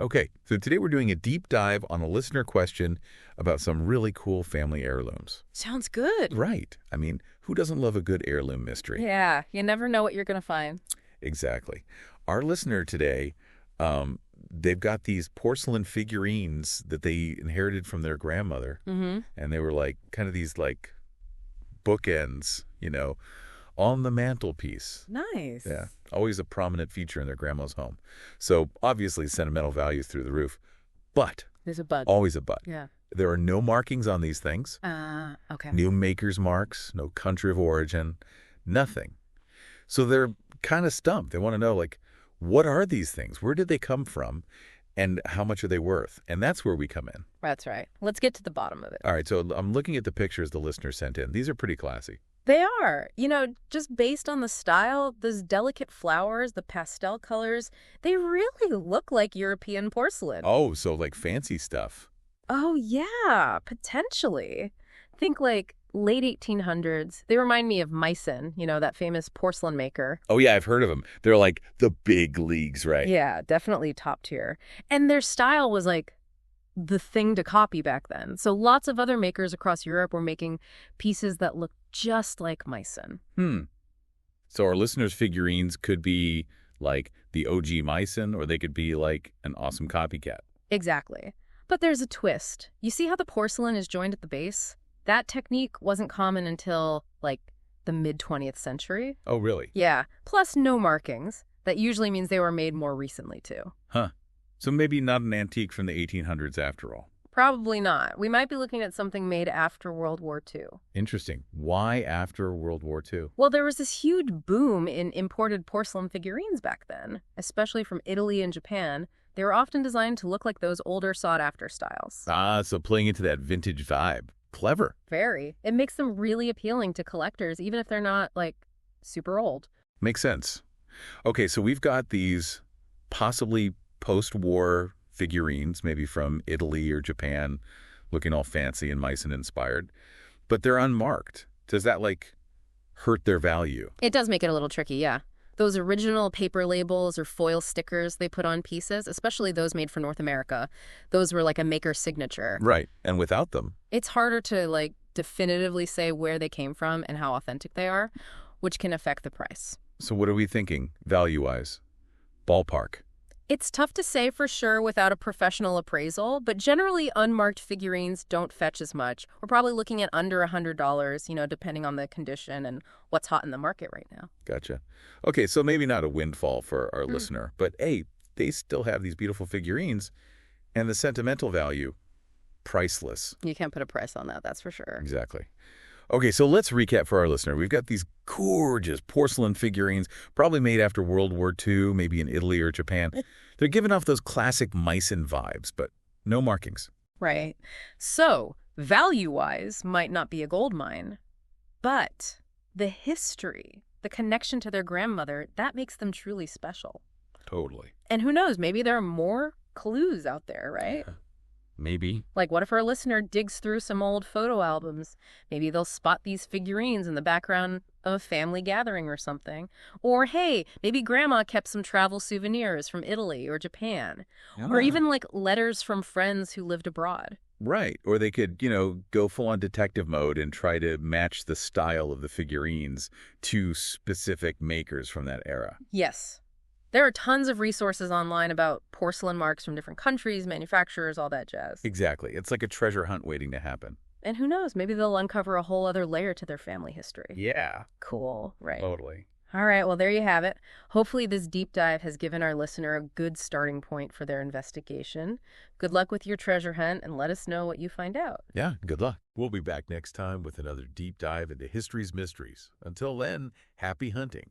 Okay, so today we're doing a deep dive on a listener question about some really cool family heirlooms. Sounds good. Right. I mean, who doesn't love a good heirloom mystery? Yeah, you never know what you're going to find. Exactly. Our listener today, they've got these porcelain figurines that they inherited from their grandmother. Mm-hmm. And they were like kind of these like bookends, on the mantelpiece. Nice. Yeah, always a prominent feature in their grandma's home. So obviously sentimental values through the roof, but There's a bud. always a but. Yeah. There are no markings on these things. Okay. New maker's marks, no country of origin, nothing. So they're kind of stumped. They want to know, like, what are these things? Where did they come from? And how much are they worth? And that's where we come in. That's right. Let's get to the bottom of it. All right, so I'm looking at the pictures the listener sent in. These are pretty classy. They are. Just based on the style, those delicate flowers, the pastel colors, they really look like European porcelain. Oh, so like fancy stuff. Oh, yeah, potentially. Think like late 1800s. They remind me of Meissen, that famous porcelain maker. Oh, yeah, I've heard of them. They're like the big leagues, right? Yeah, definitely top tier. And their style was like the thing to copy back then. So lots of other makers across Europe were making pieces that looked just like Meissen. So our listeners' figurines could be like the OG Meissen, or they could be like an awesome copycat. Exactly. But there's a twist. You see how the porcelain is joined at the base? That technique wasn't common until, like, the mid-20th century. Oh, really? Yeah, plus no markings. That usually means they were made more recently, too. Huh. So maybe not an antique from the 1800s after all. Probably not. We might be looking at something made after World War II. Interesting. Why after World War II? Well, there was this huge boom in imported porcelain figurines back then, especially from Italy and Japan. They were often designed to look like those older sought-after styles. Ah, so playing into that vintage vibe. Clever. Very. It makes them really appealing to collectors, even if they're not, like, super old. Makes sense. Okay, so we've got these possibly post-war figurines, maybe from Italy or Japan, looking all fancy and Meissen-inspired, but they're unmarked. Does that, like, hurt their value? It does make it a little tricky, yeah. Those original paper labels or foil stickers they put on pieces, especially those made for North America, those were like a maker signature. Right, and without them. It's harder to, like, definitively say where they came from and how authentic they are, which can affect the price. So what are we thinking, value-wise? Ballpark. It's tough to say for sure without a professional appraisal, but generally unmarked figurines don't fetch as much. We're probably looking at under $100, depending on the condition and what's hot in the market right now. Gotcha. Okay, so maybe not a windfall for our listener, but hey, they still have these beautiful figurines, and the sentimental value, priceless. You can't put a price on that, that's for sure. Exactly. Okay, so let's recap for our listener. We've got these gorgeous porcelain figurines, probably made after World War II, maybe in Italy or Japan. They're giving off those classic Meissen vibes, but no markings. Right. So, value-wise, might not be a gold mine, but the history, the connection to their grandmother, that makes them truly special. Totally. And who knows, maybe there are more clues out there, right? Maybe. Like, what if our listener digs through some old photo albums? Maybe they'll spot these figurines in the background of a family gathering or something. Or, hey, maybe grandma kept some travel souvenirs from Italy or Japan. Or even, like, letters from friends who lived abroad. Right. Or they could, go full-on detective mode and try to match the style of the figurines to specific makers from that era. Yes. There are tons of resources online about porcelain marks from different countries, manufacturers, all that jazz. Exactly. It's like a treasure hunt waiting to happen. And who knows, maybe they'll uncover a whole other layer to their family history. Yeah. Cool, right. Totally. All right, well, there you have it. Hopefully this deep dive has given our listener a good starting point for their investigation. Good luck with your treasure hunt, and let us know what you find out. Yeah, good luck. We'll be back next time with another deep dive into history's mysteries. Until then, happy hunting.